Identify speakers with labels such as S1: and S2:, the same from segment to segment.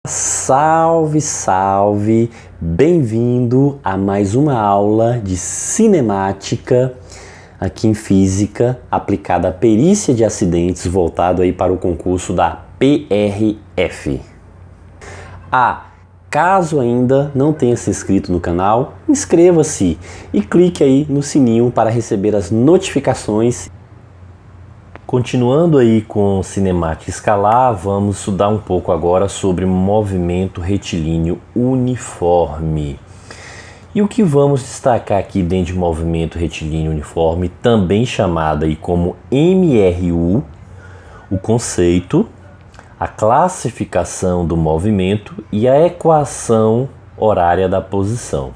S1: Salve, salve! Bem-vindo a mais uma aula de cinemática aqui em Física aplicada à perícia de acidentes, voltado aí para o concurso da PRF. Caso ainda não tenha se inscrito no canal, inscreva-se e clique aí no sininho para receber as notificações. Continuando aí com cinemática escalar, vamos estudar um pouco agora sobre movimento retilíneo uniforme. E o que vamos destacar aqui dentro de movimento retilíneo uniforme, também chamado aí como MRU, o conceito, a classificação do movimento e a equação horária da posição.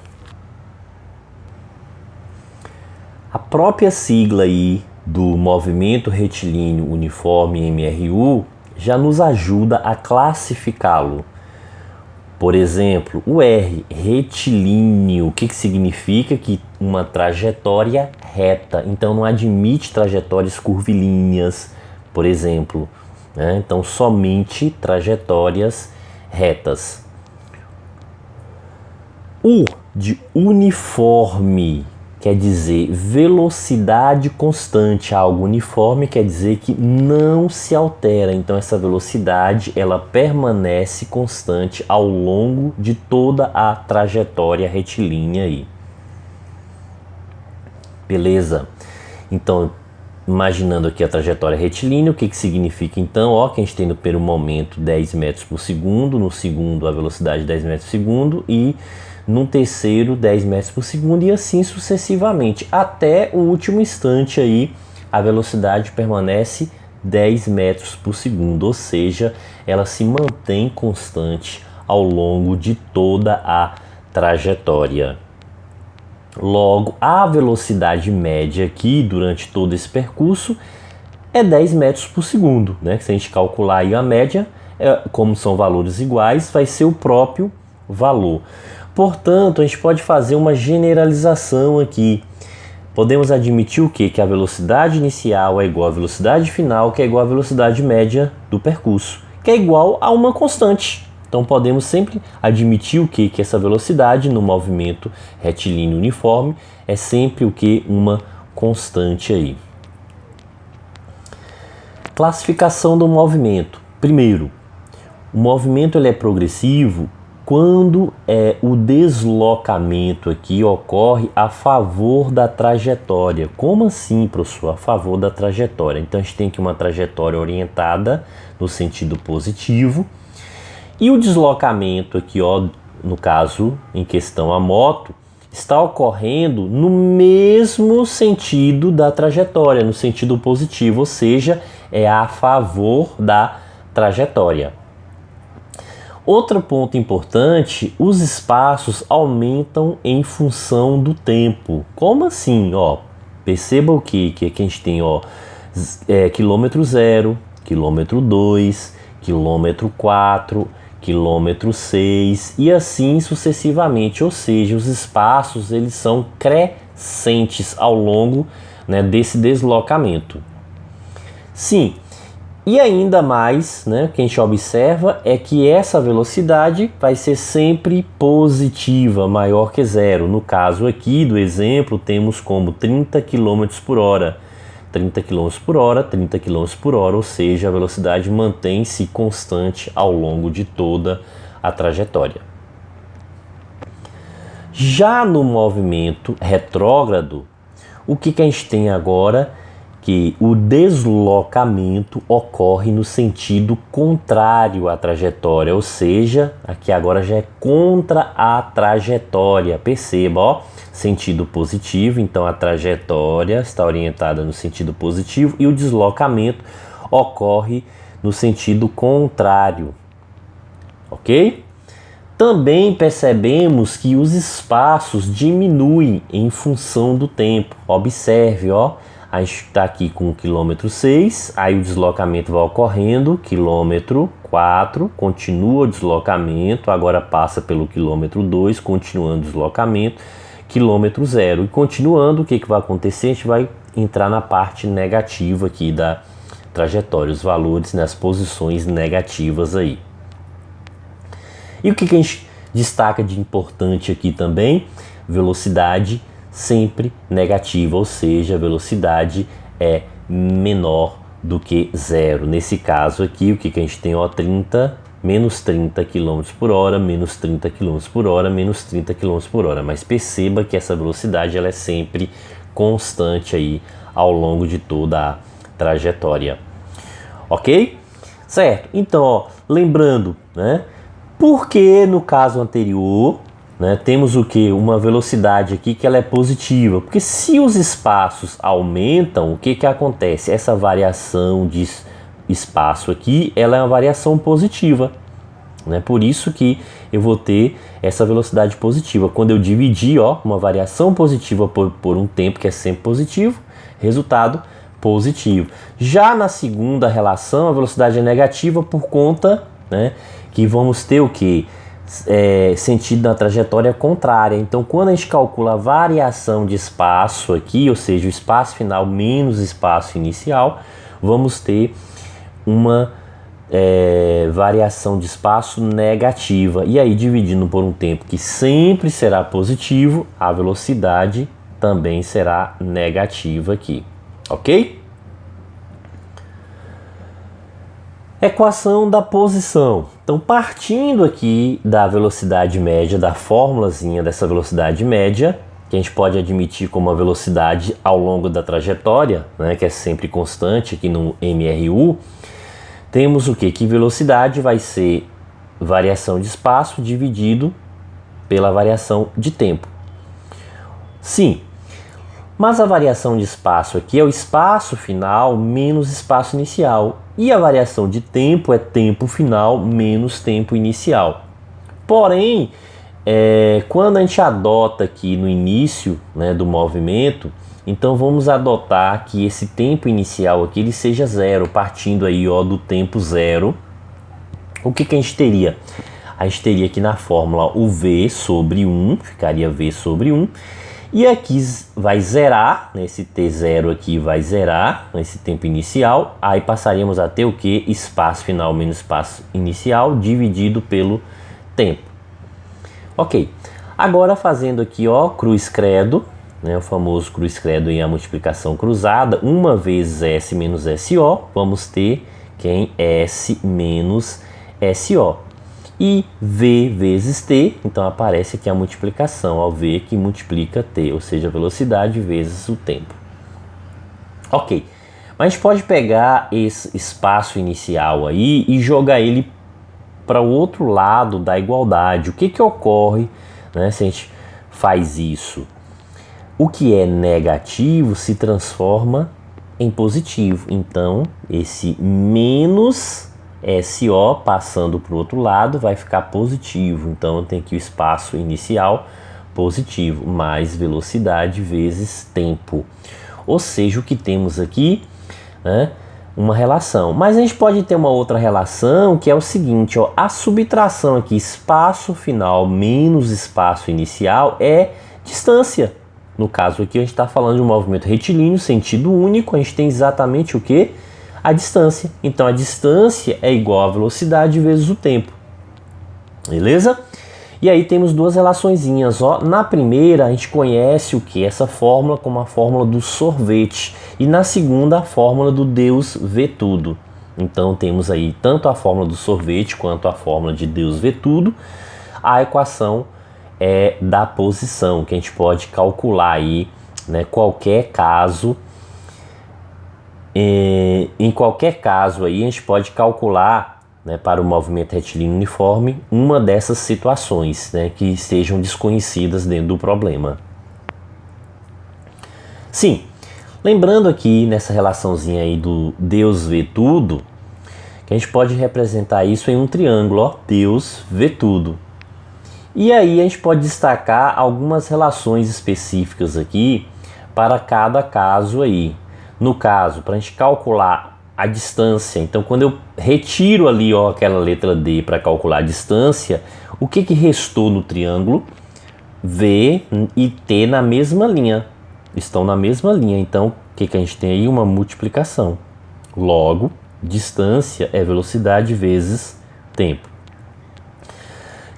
S1: A própria sigla aí do movimento retilíneo uniforme MRU já nos ajuda a classificá-lo. Por exemplo, o R, retilíneo, o que significa? Que uma trajetória reta, então não admite trajetórias curvilíneas, por exemplo, né? Então somente trajetórias retas. U de uniforme quer dizer velocidade constante, algo uniforme quer dizer que não se altera, então essa velocidade ela permanece constante ao longo de toda a trajetória retilínea aí. Beleza? Então, imaginando aqui a trajetória retilínea, o que significa então? Que a gente tem no primeiro momento 10 metros por segundo, no segundo a velocidade 10 metros por segundo e num terceiro 10 metros por segundo e assim sucessivamente. Até o último instante aí a velocidade permanece 10 metros por segundo, ou seja, ela se mantém constante ao longo de toda a trajetória. Logo, a velocidade média aqui durante todo esse percurso é 10 metros por segundo, né? Se a gente calcular aí a média, como são valores iguais, vai ser o próprio valor. Portanto, a gente pode fazer uma generalização aqui. Podemos admitir o quê? Que a velocidade inicial é igual à velocidade final, que é igual à velocidade média do percurso, que é igual a uma constante. Então podemos sempre admitir o quê? Que essa velocidade no movimento retilíneo uniforme é sempre o quê? Uma constante aí. Classificação do movimento. Primeiro, o movimento ele é progressivo quando o deslocamento aqui ocorre a favor da trajetória. Como assim, professor? A favor da trajetória. Então a gente tem aqui uma trajetória orientada no sentido positivo e o deslocamento aqui, no caso em questão a moto, está ocorrendo no mesmo sentido da trajetória, no sentido positivo, ou seja, é a favor da trajetória. Outro ponto importante, os espaços aumentam em função do tempo. Como assim? Perceba o que aqui a gente tem, quilômetro 0, quilômetro 2, quilômetro 4, quilômetro 6 e assim sucessivamente, ou seja, os espaços eles são crescentes ao longo, né, desse deslocamento. Sim. E ainda mais, né, o que a gente observa é que essa velocidade vai ser sempre positiva, maior que zero. No caso aqui do exemplo, temos como 30 km por hora. 30 km por hora, 30 km por hora, ou seja, a velocidade mantém-se constante ao longo de toda a trajetória. Já no movimento retrógrado, o que a gente tem agora? Que o deslocamento ocorre no sentido contrário à trajetória, ou seja, aqui agora já é contra a trajetória. Perceba, sentido positivo, então a trajetória está orientada no sentido positivo e o deslocamento ocorre no sentido contrário, ok? Também percebemos que os espaços diminuem em função do tempo. Observe, a gente está aqui com o quilômetro 6, aí o deslocamento vai ocorrendo, quilômetro 4, continua o deslocamento, agora passa pelo quilômetro 2, continuando o deslocamento, quilômetro 0. E continuando, o que vai acontecer? A gente vai entrar na parte negativa aqui da trajetória, os valores nas posições negativas aí. E o que a gente destaca de importante aqui também? Velocidade sempre negativa, ou seja, a velocidade é menor do que zero. Nesse caso aqui, o que a gente tem? Ó, menos 30 km por hora, menos 30 km por hora, menos 30 km por hora. Mas perceba que essa velocidade ela é sempre constante aí ao longo de toda a trajetória. Ok? Certo? Então, ó, lembrando, né? Porque no caso anterior, né, temos o que? Uma velocidade aqui que ela é positiva. Porque se os espaços aumentam, o que acontece? Essa variação de espaço aqui, ela é uma variação positiva. Né? Por isso que eu vou ter essa velocidade positiva. Quando eu dividir, ó, uma variação positiva por um tempo, que é sempre positivo, resultado positivo. Já na segunda relação, a velocidade é negativa por conta, né, que vamos ter o que? Sentido na trajetória contrária. Então, quando a gente calcula a variação de espaço aqui, ou seja, o espaço final menos o espaço inicial, vamos ter uma variação de espaço negativa. E aí, dividindo por um tempo que sempre será positivo, a velocidade também será negativa aqui. Ok? Equação da posição. Então, partindo aqui da velocidade média, da formulazinha dessa velocidade média, que a gente pode admitir como a velocidade ao longo da trajetória, né, que é sempre constante aqui no MRU, temos o quê? Que velocidade vai ser variação de espaço dividido pela variação de tempo. Sim, mas a variação de espaço aqui é o espaço final menos espaço inicial. E a variação de tempo é tempo final menos tempo inicial. Porém, quando a gente adota aqui no início, né, do movimento, então vamos adotar que esse tempo inicial aqui ele seja zero, partindo aí, ó, do tempo zero. O que a gente teria? A gente teria aqui na fórmula o V sobre 1, ficaria V sobre 1. E aqui vai zerar, né, esse T0 aqui vai zerar nesse tempo inicial. Aí passaríamos a ter o que? Espaço final menos espaço inicial dividido pelo tempo. Ok, agora fazendo aqui, ó, cruz credo, né, o famoso cruz credo em a multiplicação cruzada, 1 vezes S menos SO, vamos ter quem? S menos SO. E V vezes T, então aparece aqui a multiplicação, ó, V que multiplica T, ou seja, a velocidade vezes o tempo. Ok, mas a gente pode pegar esse espaço inicial aí e jogar ele para o outro lado da igualdade. O que ocorre, né, se a gente faz isso? O que é negativo se transforma em positivo. Então, esse menos SO passando para o outro lado vai ficar positivo. Então, tem aqui o espaço inicial positivo, mais velocidade vezes tempo. Ou seja, o que temos aqui, né, uma relação. Mas a gente pode ter uma outra relação que é o seguinte, ó, a subtração aqui, espaço final menos espaço inicial é distância. No caso aqui a gente está falando de um movimento retilíneo, sentido único, a gente tem exatamente o que? A distância. Então a distância é igual à velocidade vezes o tempo. Beleza? E aí temos duas relaçõezinhas, ó. Na primeira a gente conhece o que? Essa fórmula como a fórmula do sorvete. E na segunda a fórmula do Deus vê tudo. Então temos aí tanto a fórmula do sorvete quanto a fórmula de Deus vê tudo. A equação da posição, que a gente pode calcular aí, né, qualquer caso. Em qualquer caso aí a gente pode calcular, né, para o movimento retilíneo uniforme uma dessas situações, né, que estejam desconhecidas dentro do problema. Sim, lembrando aqui nessa relaçãozinha aí do Deus vê tudo, que a gente pode representar isso em um triângulo, ó, Deus vê tudo. E aí a gente pode destacar algumas relações específicas aqui para cada caso aí. No caso, para a gente calcular a distância, então quando eu retiro ali, ó, aquela letra D para calcular a distância, o que restou no triângulo? V e T na mesma linha, estão na mesma linha, então o que a gente tem aí? Uma multiplicação. Logo, distância é velocidade vezes tempo.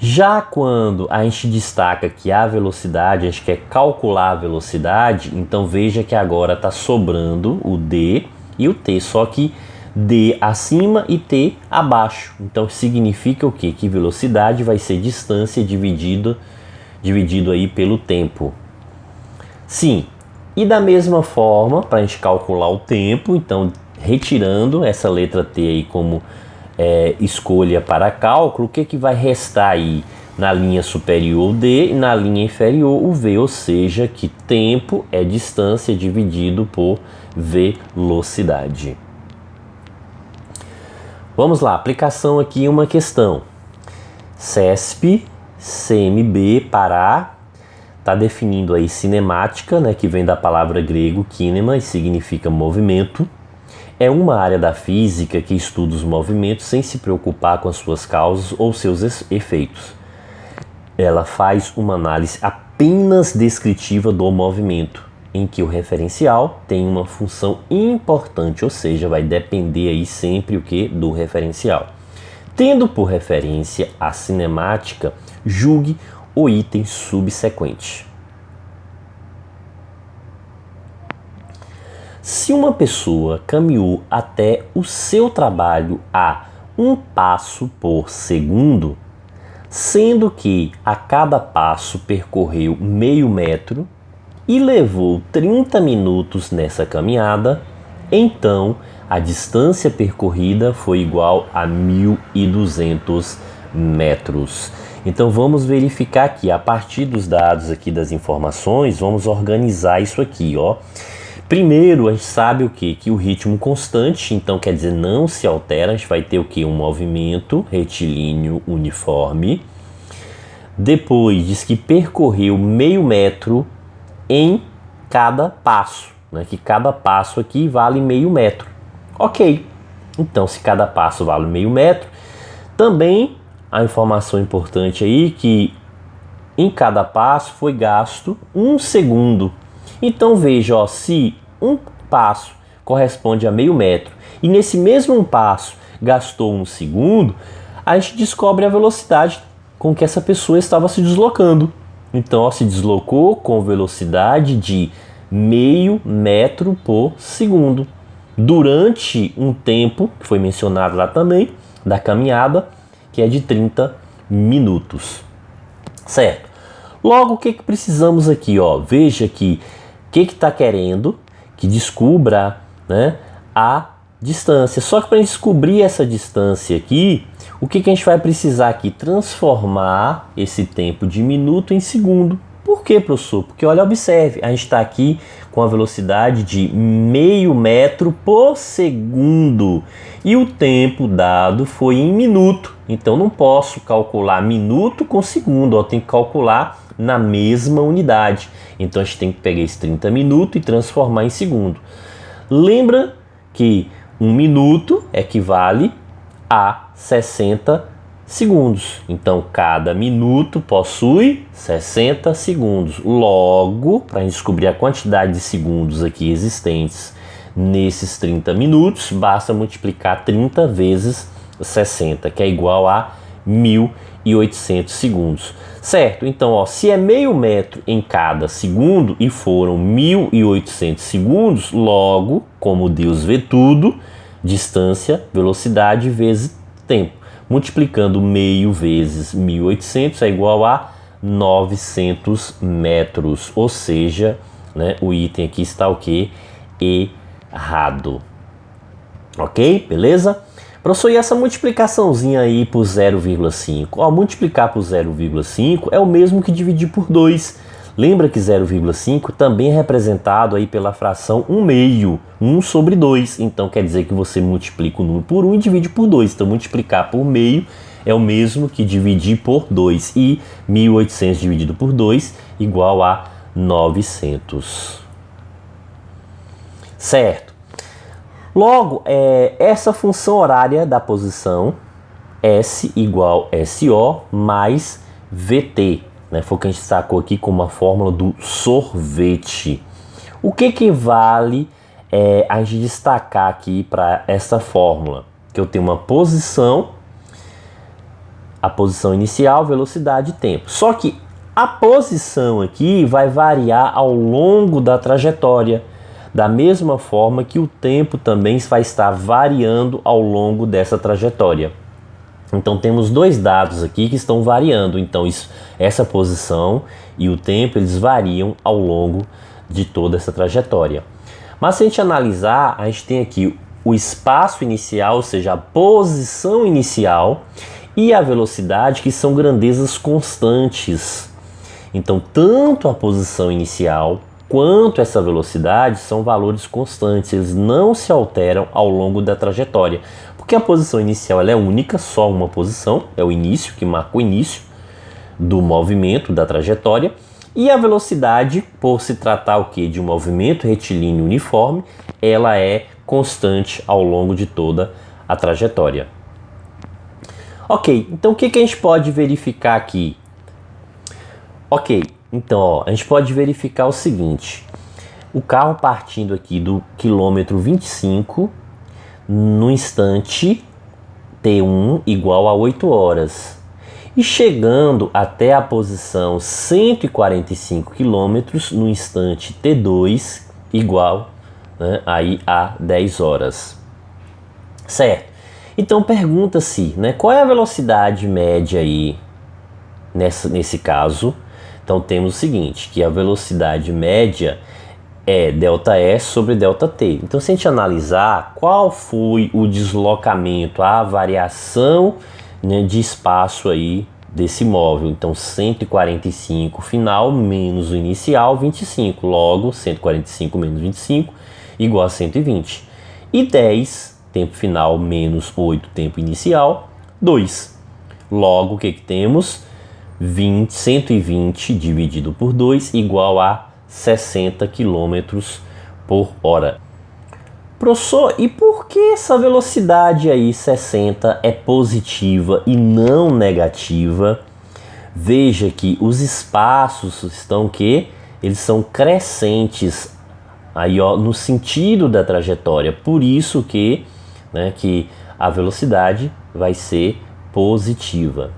S1: Já quando a gente destaca que a velocidade, a gente quer calcular a velocidade, então veja que agora está sobrando o D e o T, só que D acima e T abaixo. Então significa o quê? Que velocidade vai ser distância dividido aí pelo tempo. Sim, e da mesma forma, para a gente calcular o tempo, então retirando essa letra T aí como escolha para cálculo, o que vai restar aí? Na linha superior o D e na linha inferior o V, ou seja, que tempo é distância dividido por velocidade. Vamos lá, aplicação aqui, uma questão. CESP, CMB, Pará, está definindo aí cinemática, né, que vem da palavra grego kinema e significa movimento. É uma área da física que estuda os movimentos sem se preocupar com as suas causas ou seus efeitos. Ela faz uma análise apenas descritiva do movimento, em que o referencial tem uma função importante, ou seja, vai depender aí sempre o que? Do referencial. Tendo por referência a cinemática, julgue o item subsequente. Se uma pessoa caminhou até o seu trabalho a 1 passo por segundo, sendo que a cada passo percorreu meio metro e levou 30 minutos nessa caminhada, então a distância percorrida foi igual a 1.200 metros. Então vamos verificar aqui, a partir dos dados aqui das informações, vamos organizar isso aqui, ó. Primeiro, a gente sabe o quê? Que o ritmo constante, então quer dizer, não se altera, a gente vai ter o quê? Um movimento retilíneo uniforme. Depois, diz que percorreu meio metro em cada passo, né? Que cada passo aqui vale meio metro. Ok, então se cada passo vale meio metro, também a informação importante aí que em cada passo foi gasto 1 segundo. Então veja, ó, se um passo corresponde a meio metro e nesse mesmo passo gastou 1 segundo, a gente descobre a velocidade com que essa pessoa estava se deslocando. Então, ó, se deslocou com velocidade de meio metro por segundo durante um tempo, que foi mencionado lá também, da caminhada, que é de 30 minutos. Certo? Logo, o que precisamos aqui? Ó? Veja que o que está querendo? Que descubra, né, a distância. Só que para descobrir essa distância aqui, o que a gente vai precisar aqui? Transformar esse tempo de minuto em segundo. Por quê, professor? Porque, olha, observe, a gente está aqui com a velocidade de meio metro por segundo e o tempo dado foi em minuto. Então, não posso calcular minuto com segundo, eu tenho que calcular na mesma unidade. Então, a gente tem que pegar esse 30 minutos e transformar em segundo. Lembra que 1 minuto equivale a 60 segundos. Então, cada minuto possui 60 segundos. Logo, para a gente descobrir a quantidade de segundos aqui existentes nesses 30 minutos, basta multiplicar 30 vezes 60, que é igual a 1.800 segundos. Certo? Então, ó, se é meio metro em cada segundo e foram 1.800 segundos, logo, como Deus vê tudo, distância, velocidade vezes tempo. Multiplicando meio vezes 1.800 é igual a 900 metros. Ou seja, né, o item aqui está o quê? Errado. Ok? Beleza? Professor, e essa multiplicaçãozinha aí por 0,5? Ó, multiplicar por 0,5 é o mesmo que dividir por 2. Lembra que 0,5 também é representado aí pela fração 1 meio, 1 sobre 2. Então quer dizer que você multiplica o número por 1 e divide por 2. Então multiplicar por meio é o mesmo que dividir por 2. E 1.800 dividido por 2 igual a 900. Certo? Logo, essa função horária da posição S igual SO mais VT, né? Foi o que a gente sacou aqui como a fórmula do sorvete. O que vale a gente destacar aqui para essa fórmula? Que eu tenho uma posição a posição inicial, velocidade e tempo. Só que a posição aqui vai variar ao longo da trajetória, da mesma forma que o tempo também vai estar variando ao longo dessa trajetória. Então temos dois dados aqui que estão variando. Então essa posição e o tempo eles variam ao longo de toda essa trajetória. Mas se a gente analisar, a gente tem aqui o espaço inicial, ou seja, a posição inicial, e a velocidade, que são grandezas constantes. Então, tanto a posição inicial quanto essa velocidade são valores constantes, eles não se alteram ao longo da trajetória, porque a posição inicial ela é única, só uma posição, é o início, que marca o início do movimento, da trajetória, e a velocidade, por se tratar o quê? De um movimento retilíneo uniforme, ela é constante ao longo de toda a trajetória. Ok, então o que a gente pode verificar aqui? Ok, então ó, a gente pode verificar o seguinte: o carro partindo aqui do quilômetro 25, no instante T1 igual a 8 horas, e chegando até a posição 145 km no instante T2 igual, né, aí a 10 horas. Certo? Então pergunta-se, né, qual é a velocidade média aí nesse caso? Então temos o seguinte, que a velocidade média é ΔS sobre ΔT. Então se a gente analisar qual foi o deslocamento, a variação, né, de espaço aí desse móvel, então 145 final menos o inicial 25, logo 145 menos 25 igual a 120, e 10 tempo final menos 8 tempo inicial 2, logo o que temos? 120 dividido por 2 igual a 60 km por hora. Professor, e por que essa velocidade aí 60 é positiva e não negativa? Veja que os espaços estão que eles são crescentes aí, ó, no sentido da trajetória, por isso que, né, que a velocidade vai ser positiva.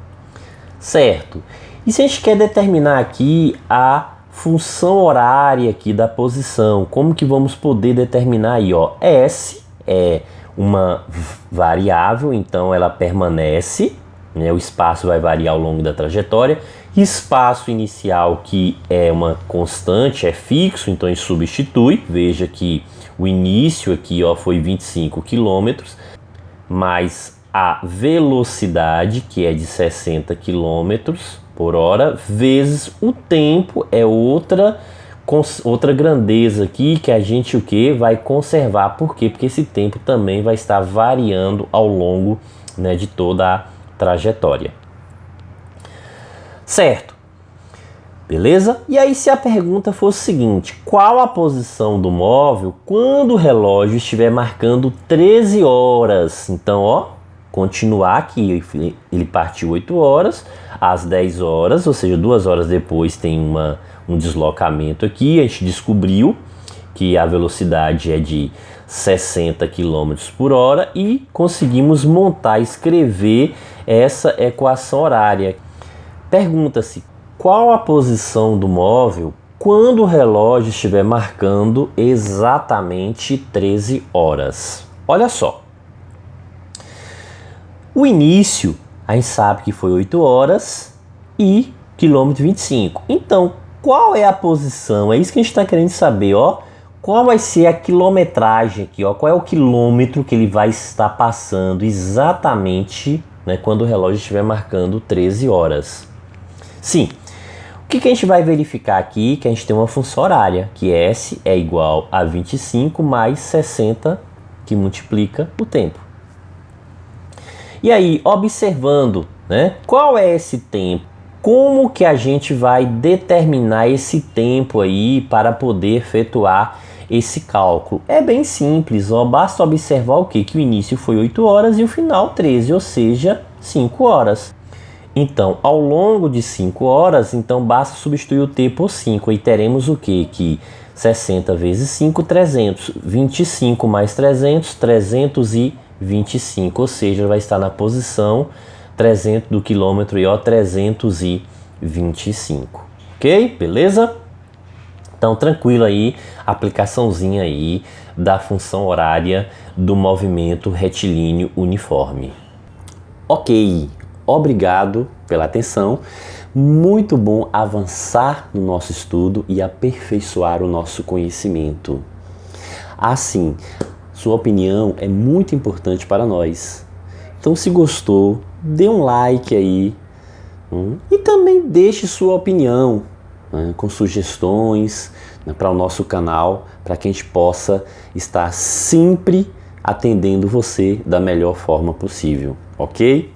S1: Certo? E se a gente quer determinar aqui a função horária aqui da posição, como que vamos poder determinar aí, ó? S é uma variável, então ela permanece, né? O espaço vai variar ao longo da trajetória. Espaço inicial, que é uma constante, é fixo, então a gente substitui. Veja que o início aqui, ó, foi 25 km, mais a velocidade, que é de 60 km por hora, vezes o tempo, é outra grandeza aqui que a gente o que vai conservar. Por quê? Porque esse tempo também vai estar variando ao longo, né, de toda a trajetória. Certo? Beleza? E aí se a pergunta fosse o seguinte: qual a posição do móvel quando o relógio estiver marcando 13 horas? Então, ó, continuar aqui, ele partiu 8 horas, às 10 horas, ou seja, 2 horas depois tem um deslocamento aqui. A gente descobriu que a velocidade é de 60 km por hora e conseguimos montar, escrever essa equação horária. Pergunta-se qual a posição do móvel quando o relógio estiver marcando exatamente 13 horas. Olha só. O início, a gente sabe que foi 8 horas e quilômetro 25. Então, qual é a posição? É isso que a gente está querendo saber, ó. Qual vai ser a quilometragem aqui, ó? Qual é o quilômetro que ele vai estar passando exatamente, né, quando o relógio estiver marcando 13 horas? Sim. O que a gente vai verificar aqui? Que a gente tem uma função horária, que S é igual a 25 mais 60, que multiplica o tempo. E aí, observando, né, qual é esse tempo? Como que a gente vai determinar esse tempo aí para poder efetuar esse cálculo? É bem simples, ó, basta observar o quê? Que o início foi 8 horas e o final 13, ou seja, 5 horas. Então, ao longo de 5 horas, então basta substituir o T por 5 e teremos o quê? Que 60 vezes 5, 300. 25 mais 300, 325, ou seja, vai estar na posição, 300 do quilômetro e ó 325, ok? Beleza? Então tranquilo aí, aplicaçãozinha aí da função horária do movimento retilíneo uniforme. Ok, obrigado pela atenção. Muito bom avançar no nosso estudo e aperfeiçoar o nosso conhecimento. Assim, sua opinião é muito importante para nós. Então, se gostou, dê um like aí e também deixe sua opinião, né, com sugestões, né, para o nosso canal, para que a gente possa estar sempre atendendo você da melhor forma possível, ok?